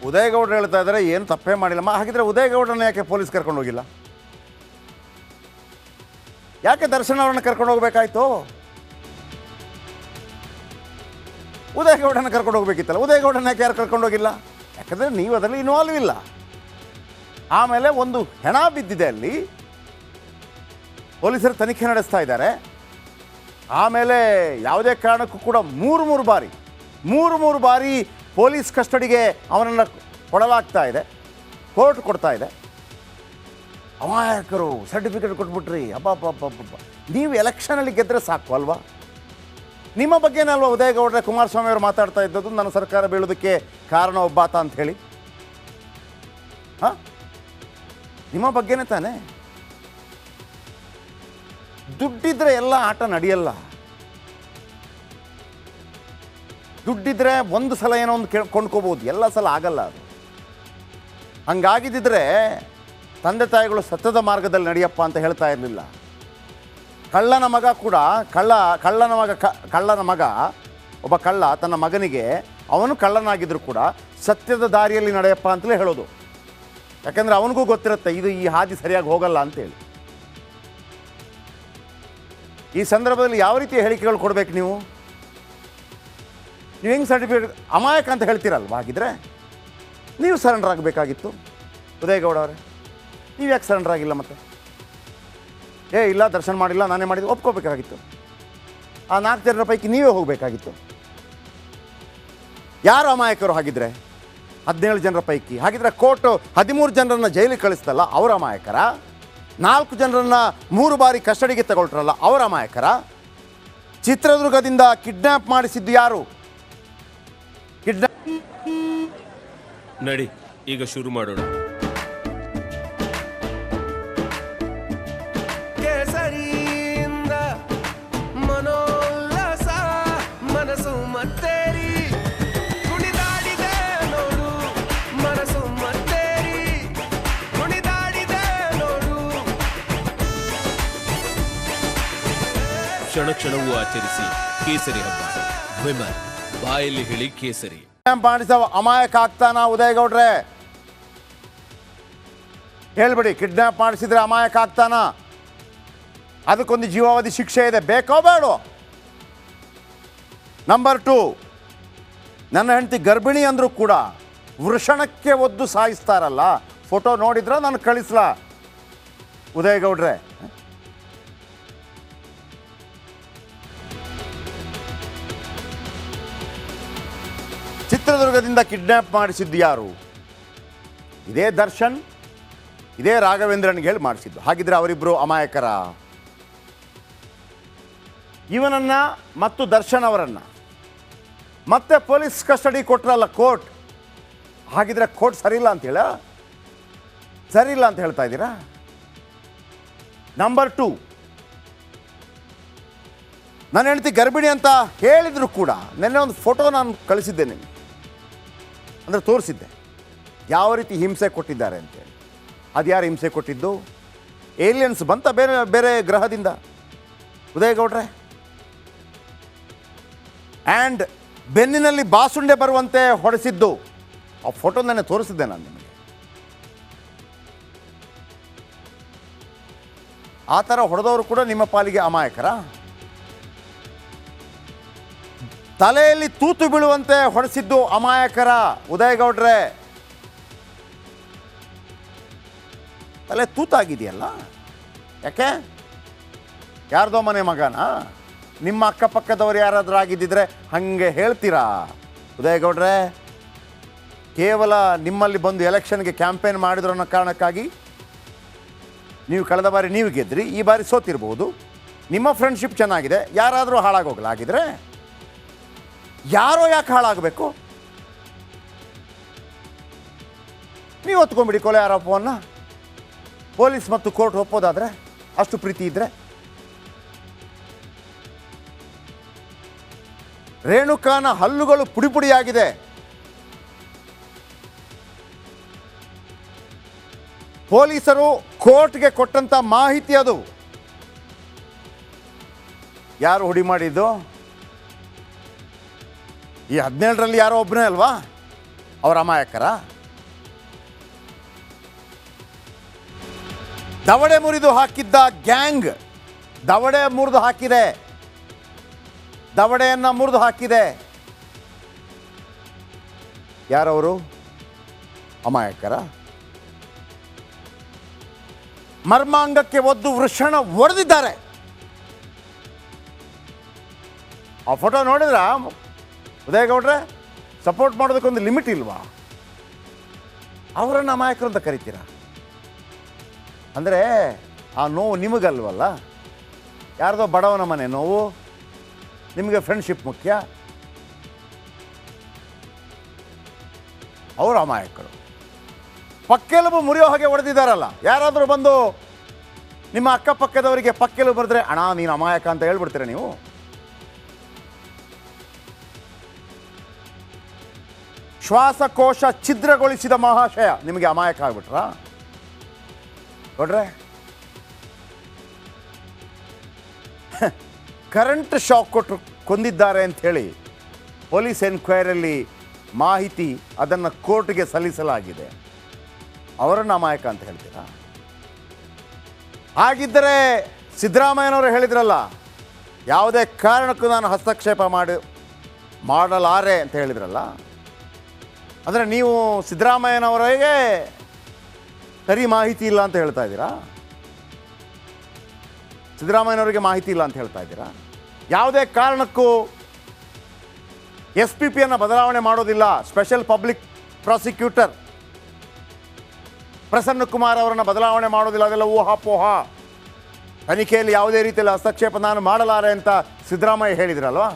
ಉದಯಗೌಡರು ಹೇಳ್ತಾ ಇದ್ದಾರೆ ಏನು ತಪ್ಪೇ ಮಾಡಿಲ್ಲಮ್ಮ. ಹಾಗಿದ್ರೆ ಉದಯಗೌಡರನ್ನ ಯಾಕೆ ಪೊಲೀಸ್ ಕರ್ಕೊಂಡು ಹೋಗಿಲ್ಲ? ಯಾಕೆ ದರ್ಶನ್ ಅವ್ರನ್ನ ಕರ್ಕೊಂಡು ಹೋಗ್ಬೇಕಾಯ್ತು? ಉದಯಗೌಡರನ್ನ ಕರ್ಕೊಂಡು ಹೋಗ್ಬೇಕಿತ್ತಲ್ಲ. ಉದಯಗೌಡರನ್ನ ಯಾಕೆ ಯಾರು ಕರ್ಕೊಂಡು ಹೋಗಿಲ್ಲ? ಯಾಕಂದರೆ ನೀವು ಅದರಲ್ಲಿ ಇನ್ವಾಲ್ವ್ ಇಲ್ಲ. ಆಮೇಲೆ ಒಂದು ಹೆಣ ಬಿದ್ದಿದೆ ಅಲ್ಲಿ, ಪೊಲೀಸರು ತನಿಖೆ ನಡೆಸ್ತಾ ಇದ್ದಾರೆ. ಆಮೇಲೆ ಯಾವುದೇ ಕಾರಣಕ್ಕೂ ಕೂಡ ಮೂರು ಬಾರಿ ಪೊಲೀಸ್ ಕಸ್ಟಡಿಗೆ ಅವನನ್ನು ಕೊಡಲಾಗ್ತಾ ಇದೆ, ಕೋರ್ಟ್ ಕೊಡ್ತಾ ಇದೆ. ಅಮಾಯಕರು ಸರ್ಟಿಫಿಕೇಟ್ ಕೊಟ್ಬಿಟ್ರಿ. ಅಬ್ಬಬ್ಬಬ್ಬಬ್ಬ, ನೀವು ಎಲೆಕ್ಷನಲ್ಲಿ ಗೆದ್ದರೆ ಸಾಕು ಅಲ್ವಾ? ನಿಮ್ಮ ಬಗ್ಗೆನೇ ಅಲ್ವಾ ಉದಯಗೌಡ್ರೆ ಕುಮಾರಸ್ವಾಮಿ ಅವರು ಮಾತಾಡ್ತಾ ಇದ್ದದ್ದು, ನನ್ನ ಸರ್ಕಾರ ಬೀಳೋದಕ್ಕೆ ಕಾರಣ ಒಬ್ಬಾತ ಅಂತ ಹೇಳಿ? ಹಾಂ, ನಿಮ್ಮ ಬಗ್ಗೆನೇ ತಾನೇ. ದುಡ್ಡಿದ್ರೆ ಎಲ್ಲ ಆಟ ನಡೆಯಲ್ಲ. ದುಡ್ಡಿದ್ರೆ ಒಂದು ಸಲ ಏನೋ ಒಂದು ಕೊಂಡ್ಕೋಬೋದು, ಎಲ್ಲ ಸಲ ಆಗಲ್ಲ ಅದು. ಹಂಗಾಗಿದ್ದಿದ್ರೆ ತಂದೆ ತಾಯಿಗಳು ಸತ್ಯದ ಮಾರ್ಗದಲ್ಲಿ ನಡೆಯಪ್ಪ ಅಂತ ಹೇಳ್ತಾ ಇರಲಿಲ್ಲ. ಕಳ್ಳನ ಮಗ ಕೂಡ ಕಳ್ಳನ ಮಗ ಒಬ್ಬ ಕಳ್ಳ ತನ್ನ ಮಗನಿಗೆ, ಅವನು ಕಳ್ಳನಾಗಿದ್ದರೂ ಕೂಡ ಸತ್ಯದ ದಾರಿಯಲ್ಲಿ ನಡೆಯಪ್ಪ ಅಂತಲೇ ಹೇಳೋದು. ಯಾಕೆಂದರೆ ಅವನಿಗೂ ಗೊತ್ತಿರುತ್ತೆ ಇದು ಈ ಹಾದಿ ಸರಿಯಾಗಿ ಹೋಗಲ್ಲ ಅಂತೇಳಿ. ಈ ಸಂದರ್ಭದಲ್ಲಿ ಯಾವ ರೀತಿಯ ಹೇಳಿಕೆಗಳು ಕೊಡಬೇಕು ನೀವು ಹೆಂಗೆ ಸರ್ಟಿಫಿಕೇಟ್ ಅಮಾಯಕ ಅಂತ ಹೇಳ್ತೀರಲ್ವ? ಹಾಗಿದ್ರೆ ನೀವು ಸರೆಂಡರ್ ಆಗಬೇಕಾಗಿತ್ತು ಉದಯಗೌಡ ಅವರೇ. ನೀವು ಯಾಕೆ ಸರೆಂಡರ್ ಆಗಿಲ್ಲ? ಮತ್ತೆ ಇಲ್ಲ ದರ್ಶನ ಮಾಡಿಲ್ಲ, ನಾನೇ ಮಾಡಿದ್ದು ಒಪ್ಕೋಬೇಕಾಗಿತ್ತು. ಆ 4 ಜನರ ಪೈಕಿ ನೀವೇ ಹೋಗಬೇಕಾಗಿತ್ತು. ಯಾರು ಅಮಾಯಕರು ಹಾಗಿದ್ರೆ? 17 ಜನರ ಪೈಕಿ. ಹಾಗಿದ್ರೆ ಕೋರ್ಟು 13 ಜನರನ್ನು ಜೈಲಿಗೆ ಕಳಿಸ್ತಲ್ಲ, ಅವರ ಅಮಾಯಕರ? 4 ಜನರನ್ನು 3 ಬಾರಿ ಕಸ್ಟಡಿಗೆ ತಗೊಳ್ತಾರಲ್ಲ, ಅವರ ಅಮಾಯಕರ? ಚಿತ್ರದುರ್ಗದಿಂದ ಕಿಡ್ನ್ಯಾಪ್ ಮಾಡಿಸಿದ್ದು ಯಾರು? ನಡಿ, ಈಗ ಶುರು ಮಾಡೋಣ. ಕೇಸರಿಯಿಂದ ಮನೋಲ್ಲಾಸ ಮನಸ್ಸು ಮತ್ತೇರಿ ಕುಣಿದಾಡಿದೆ ನೋಡು, ಮನಸ್ಸು ಮತ್ತೇರಿ ಕುಣಿದಾಡಿದೆ ನೋಡು. ಕ್ಷಣ ಕ್ಷಣವೂ ಆಚರಿಸಿ ಕೇಸರಿ ಹಬ್ಬ. ವಿಮಲ್ ಬಾಯಲ್ಲಿ ಹೇಳಿ ಕೇಸರಿ. ಮಾಡಿಸೋ ಅಮಾಯಕ ಆಗ್ತಾನ ಉದಯಗೌಡ್ರೆ? ಹೇಳ್ಬಿಡಿ, ಕಿಡ್ನ್ಯಾಪ್ ಮಾಡಿಸಿದ್ರೆ ಅಮಾಯಕ ಆಗ್ತಾನ? ಅದಕ್ಕೊಂದು ಜೀವಾವಧಿ ಶಿಕ್ಷೆ ಇದೆ, ಬೇಕೋ ಬೇಡೋ? ನಂಬರ್ 2, ನನ್ನ ಹೆಂಡತಿ ಗರ್ಭಿಣಿ ಅಂದರೂ ಕೂಡ ವೃಷಣಕ್ಕೆ ಒದ್ದು ಸಾಯಿಸ್ತಾರಲ್ಲ, ಫೋಟೋ ನೋಡಿದ್ರೆ ನಾನು ಕಳಿಸ್ಲಾ ಉದಯಗೌಡ್ರೆ? ಚಿತ್ರದುರ್ಗದಿಂದ ಕಿಡ್ನ್ಯಾಪ್ ಮಾಡಿಸಿದ್ದು ಯಾರು? ಇದೇ ದರ್ಶನ್, ಇದೇ ರಾಘವೇಂದ್ರನ್ಗೆ ಹೇಳಿ ಮಾಡಿಸಿದ್ದು. ಹಾಗಿದ್ರೆ ಅವರಿಬ್ಬರು ಅಮಾಯಕರ? ಇವನನ್ನು ಮತ್ತು ದರ್ಶನ್ ಅವರನ್ನು ಮತ್ತೆ ಪೊಲೀಸ್ ಕಸ್ಟಡಿ ಕೊಟ್ರಲ್ಲ ಕೋರ್ಟ್, ಹಾಗಿದ್ರೆ ಕೋರ್ಟ್ ಸರಿಯಿಲ್ಲ ಅಂತ ಹೇಳ್ತಾ ಇದ್ದೀರಾ? ನಂಬರ್ 2, ನನ್ನ ಹೆಂಡತಿ ಗರ್ಭಿಣಿ ಅಂತ ಹೇಳಿದ್ರು ಕೂಡ ನೆನ್ನೆ ಒಂದು ಫೋಟೋ ನಾನು ಕಳಿಸಿದ್ದೆ ನಿಮಗೆ, ಅಂದರೆ ತೋರಿಸಿದ್ದೆ ಯಾವ ರೀತಿ ಹಿಂಸೆ ಕೊಟ್ಟಿದ್ದಾರೆ ಅಂತೇಳಿ. ಅದು ಯಾರು ಹಿಂಸೆ ಕೊಟ್ಟಿದ್ದು? ಏಲಿಯನ್ಸ್ ಬಂತ ಬೇರೆ ಬೇರೆ ಗ್ರಹದಿಂದ ಉದಯಗೌಡ್ರೆ? ಆ್ಯಂಡ್ ಬೆನ್ನಿನಲ್ಲಿ ಬಾಸುಂಡೆ ಬರುವಂತೆ ಹೊಡೆಸಿದ್ದು, ಆ ಫೋಟೋ ನೆನ್ನೆ ತೋರಿಸಿದ್ದೆ ನಾನು ನಿಮಗೆ. ಆ ಥರ ಹೊಡೆದವರು ಕೂಡ ನಿಮ್ಮ ಪಾಲಿಗೆ ಅಮಾಯಕರ? ತಲೆಯಲ್ಲಿ ತೂತು ಬೀಳುವಂತೆ ಹೊಡೆಸಿದ್ದು ಅಮಾಯಕರ ಉದಯಗೌಡ್ರೆ? ತಲೆ ತೂತಾಗಿದೆಯಲ್ಲ, ಯಾಕೆ? ಯಾರ್ದೋ ಮನೆ ಮಗನ? ನಿಮ್ಮ ಅಕ್ಕಪಕ್ಕದವ್ರು ಯಾರಾದರೂ ಆಗಿದ್ದಿದ್ರೆ ಹಾಗೆ ಹೇಳ್ತೀರಾ ಉದಯಗೌಡ್ರೆ? ಕೇವಲ ನಿಮ್ಮಲ್ಲಿ ಬಂದು ಎಲೆಕ್ಷನ್ಗೆ ಕ್ಯಾಂಪೇನ್ ಮಾಡಿದ್ರು ಅನ್ನೋ ಕಾರಣಕ್ಕಾಗಿ ನೀವು ಕಳೆದ ಬಾರಿ ನೀವು ಗೆದ್ರಿ, ಈ ಬಾರಿ ಸೋತಿರ್ಬೋದು. ನಿಮ್ಮ ಫ್ರೆಂಡ್ಶಿಪ್ ಚೆನ್ನಾಗಿದೆ, ಯಾರಾದರೂ ಹಾಳಾಗೋಗ್ಲಾಗಿದ್ರೆ ಯಾರೋ ಯಾಕೆ ಹಾಳಾಗಬೇಕು? ನೀವು ಒತ್ಕೊಂಡ್ಬಿಡಿ ಕೊಲೆ ಆರೋಪವನ್ನು. ಪೊಲೀಸ್ ಮತ್ತು ಕೋರ್ಟ್ ಒಪ್ಪೋದಾದರೆ, ಅಷ್ಟು ಪ್ರೀತಿ ಇದ್ದರೆ. ರೇಣುಕಾನ ಹಲ್ಲುಗಳು ಪುಡಿಪುಡಿಯಾಗಿದೆ. ಪೊಲೀಸರು ಕೋರ್ಟ್ಗೆ ಕೊಟ್ಟಂತ ಮಾಹಿತಿ ಅದು. ಯಾರು ಹುಡಿ ಮಾಡಿದ್ದು? ಈ 17ರಲ್ಲಿ ಯಾರೋ ಒಬ್ಬನೇ ಅಲ್ವಾ ಅವರ ಅಮಾಯಕರ? ದವಡೆ ಮುರಿದು ಹಾಕಿದ್ದ ಗ್ಯಾಂಗ್ ದವಡೆ ಮುರಿದು ಹಾಕಿದೆ, ದವಡೆಯನ್ನು ಮುರಿದು ಹಾಕಿದೆ. ಯಾರವರು? ಅಮಾಯಕರ. ಮರ್ಮಾಂಗಕ್ಕೆ ಒದ್ದು ವೃಷಣ ಒಡೆದಿದ್ದಾರೆ. ಆ ಫೋಟೋ ನೋಡಿದ್ರ ಉದಯಗೌಡ್ರೆ? ಸಪೋರ್ಟ್ ಮಾಡೋದಕ್ಕೊಂದು ಲಿಮಿಟ್ ಇಲ್ವಾ? ಅವರನ್ನು ಅಮಾಯಕರು ಅಂತ ಕರಿತೀರ ಅಂದರೆ ಆ ನೋವು ನಿಮಗಲ್ವಲ್ಲ, ಯಾರ್ದೋ ಬಡವನ ಮನೆ ನೋವು, ನಿಮಗೆ ಫ್ರೆಂಡ್ಶಿಪ್ ಮುಖ್ಯ. ಅವರು ಅಮಾಯಕರು. ಪಕ್ಕೆಲುಬು ಮುರಿಯೋ ಹಾಗೆ ಹೊಡೆದಿದ್ದಾರಲ್ಲ, ಯಾರಾದರೂ ಬಂದು ನಿಮ್ಮ ಅಕ್ಕಪಕ್ಕದವರಿಗೆ ಪಕ್ಕೆಲುಬು ಬರೆದ್ರೆ ಅಣ್ಣ ನೀನು ಅಮಾಯಕ ಅಂತ ಹೇಳ್ಬಿಡ್ತೀರ ನೀವು? ಶ್ವಾಸಕೋಶ ಛಿದ್ರಗೊಳಿಸಿದ ಮಹಾಶಯ ನಿಮಗೆ ಅಮಾಯಕ ಆಗ್ಬಿಟ್ರಾ? ನೋಡ್ರೆ, ಕರೆಂಟ್ ಶಾಕ್ ಕೊಟ್ಟರು ಕೊಂದಿದ್ದಾರೆ ಅಂಥೇಳಿ ಪೊಲೀಸ್ ಎನ್ಕ್ವೈರಿಯಲ್ಲಿ ಮಾಹಿತಿ ಅದನ್ನು ಕೋರ್ಟ್ಗೆ ಸಲ್ಲಿಸಲಾಗಿದೆ. ಅವರನ್ನು ಅಮಾಯಕ ಅಂತ ಹೇಳ್ತೀರಾ? ಹಾಗಿದ್ದರೆ ಸಿದ್ದರಾಮಯ್ಯನವರು ಹೇಳಿದ್ರಲ್ಲ, ಯಾವುದೇ ಕಾರಣಕ್ಕೂ ನಾನು ಹಸ್ತಕ್ಷೇಪ ಮಾಡಲಾರೆ ಅಂತ ಹೇಳಿದ್ರಲ್ಲ, ಅಂದರೆ ನೀವು ಸಿದ್ದರಾಮಯ್ಯನವರಿಗೆ ಸರಿ ಮಾಹಿತಿ ಇಲ್ಲ ಅಂತ ಹೇಳ್ತಾ ಇದ್ದೀರಾ? ಸಿದ್ದರಾಮಯ್ಯನವರಿಗೆ ಮಾಹಿತಿ ಇಲ್ಲ ಅಂತ ಹೇಳ್ತಾ ಇದ್ದೀರಾ? ಯಾವುದೇ ಕಾರಣಕ್ಕೂ SPPಯನ್ನು ಬದಲಾವಣೆ ಮಾಡೋದಿಲ್ಲ, special public prosecutor Prasanna Kumar ಅವರನ್ನು ಬದಲಾವಣೆ ಮಾಡೋದಿಲ್ಲ, ಅದೆಲ್ಲ ಊಹಾಪೋಹ, ತನಿಖೆಯಲ್ಲಿ ಯಾವುದೇ ರೀತಿಯಲ್ಲಿ ಹಸ್ತಕ್ಷೇಪ ನಾನು ಮಾಡಲಾರೆ ಅಂತ ಸಿದ್ದರಾಮಯ್ಯ ಹೇಳಿದ್ರಲ್ವಾ?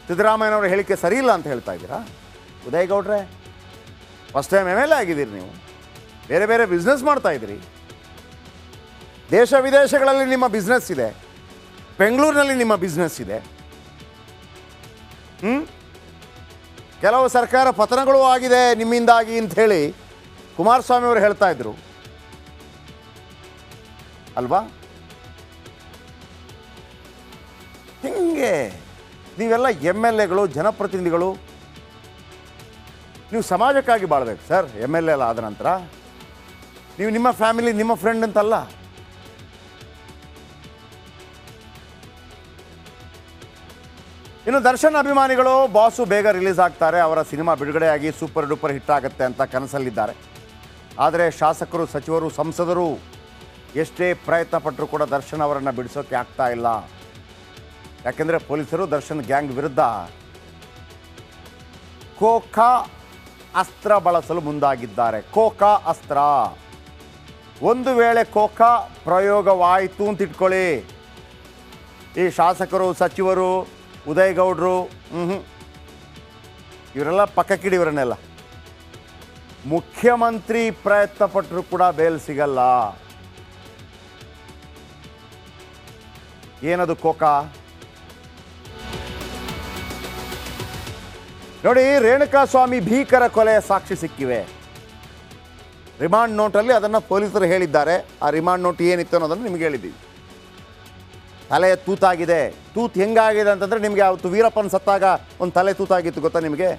ಸಿದ್ದರಾಮಯ್ಯನವರ ಹೇಳಿಕೆ ಸರಿ ಇಲ್ಲ ಅಂತ ಹೇಳ್ತಾ ಇದ್ದೀರಾ? ಉದಯಗೌಡ್ರೆ, ಫಸ್ಟ್ ಟೈಮ್ MLA ಆಗಿದ್ದೀರಿ ನೀವು, ಬೇರೆ ಬೇರೆ ಬಿಸ್ನೆಸ್ ಮಾಡ್ತಾ ಇದ್ದೀರಿ, ದೇಶ ವಿದೇಶಗಳಲ್ಲಿ ನಿಮ್ಮ ಬಿಸ್ನೆಸ್ ಇದೆ, ಬೆಂಗಳೂರಿನಲ್ಲಿ ನಿಮ್ಮ ಬಿಸ್ನೆಸ್ ಇದೆ. ಕೆಲವು ಸರ್ಕಾರ ಪತನಗಳು ಆಗಿದೆ ನಿಮ್ಮಿಂದಾಗಿ ಅಂಥೇಳಿ ಕುಮಾರಸ್ವಾಮಿ ಅವರು ಹೇಳ್ತಾ ಇದ್ರು ಅಲ್ವಾ? ಹಿಂಗೆ ನೀವೆಲ್ಲ MLAಗಳು, ಜನಪ್ರತಿನಿಧಿಗಳು, ನೀವು ಸಮಾಜಕ್ಕಾಗಿ ಬಾಳ್ಬೇಕು ಸರ್. MLA ಎಲ್ಲ ಆದ ನಂತರ ನೀವು ನಿಮ್ಮ ಫ್ಯಾಮಿಲಿ, ನಿಮ್ಮ ಫ್ರೆಂಡ್ ಅಂತಲ್ಲ. ಇನ್ನು ದರ್ಶನ್ ಅಭಿಮಾನಿಗಳು ಬಾಸು ಬೇಗ ರಿಲೀಸ್ ಆಗ್ತಾರೆ, ಅವರ ಸಿನಿಮಾ ಬಿಡುಗಡೆಯಾಗಿ ಸೂಪರ್ ಡೂಪರ್ ಹಿಟ್ ಆಗುತ್ತೆ ಅಂತ ಕನಸಲ್ಲಿದ್ದಾರೆ. ಆದರೆ ಶಾಸಕರು, ಸಚಿವರು, ಸಂಸದರು ಎಷ್ಟೇ ಪ್ರಯತ್ನ ಪಟ್ಟರೂ ಕೂಡ ದರ್ಶನ್ ಅವರನ್ನು ಬಿಡಿಸೋಕೆ ಆಗ್ತಾ ಇಲ್ಲ. ಯಾಕೆಂದರೆ ಪೊಲೀಸರು ದರ್ಶನ್ ಗ್ಯಾಂಗ್ ವಿರುದ್ಧ ಕೋಖಾ ಅಸ್ತ್ರ ಬಳಸಲು ಮುಂದಾಗಿದ್ದಾರೆ. ಕೋಖಾ ಅಸ್ತ್ರ, ಒಂದು ವೇಳೆ ಕೋಖಾ ಪ್ರಯೋಗವಾಯಿತು ಅಂತ ಇಟ್ಕೊಳ್ಳಿ, ಈ ಶಾಸಕರು, ಸಚಿವರು, ಉದಯಗೌಡರು ಇವರೆಲ್ಲ ಪಕ್ಕಕ್ಕಿಡಿ, ಇವರನ್ನೆಲ್ಲ ಮುಖ್ಯಮಂತ್ರಿ ಪ್ರಯತ್ನ ಪಟ್ಟರು ಕೂಡ ಬೇಲ್ ಸಿಗಲ್ಲ. ಏನದು ಕೋಖಾ? ನೋಡಿ, ರೇಣುಕಾಸ್ವಾಮಿ ಭೀಕರ ಕೊಲೆಯ ಸಾಕ್ಷಿ ಸಿಕ್ಕಿವೆ. ರಿಮಾಂಡ್ ನೋಟಲ್ಲಿ ಅದನ್ನು ಪೊಲೀಸರು ಹೇಳಿದ್ದಾರೆ. ಆ ರಿಮಾಂಡ್ ನೋಟ್ ಏನಿತ್ತು ಅನ್ನೋದನ್ನು ನಿಮಗೆ ಹೇಳಿದ್ದೀವಿ. ತಲೆಯ ತೂತಾಗಿದೆ. ತೂತು ಹೆಂಗಾಗಿದೆ ಅಂತಂದರೆ, ನಿಮಗೆ ಅವತ್ತು ವೀರಪ್ಪನ ಸತ್ತಾಗ ಒಂದು ತಲೆ ತೂತಾಗಿತ್ತು ಗೊತ್ತಾ ನಿಮಗೆ?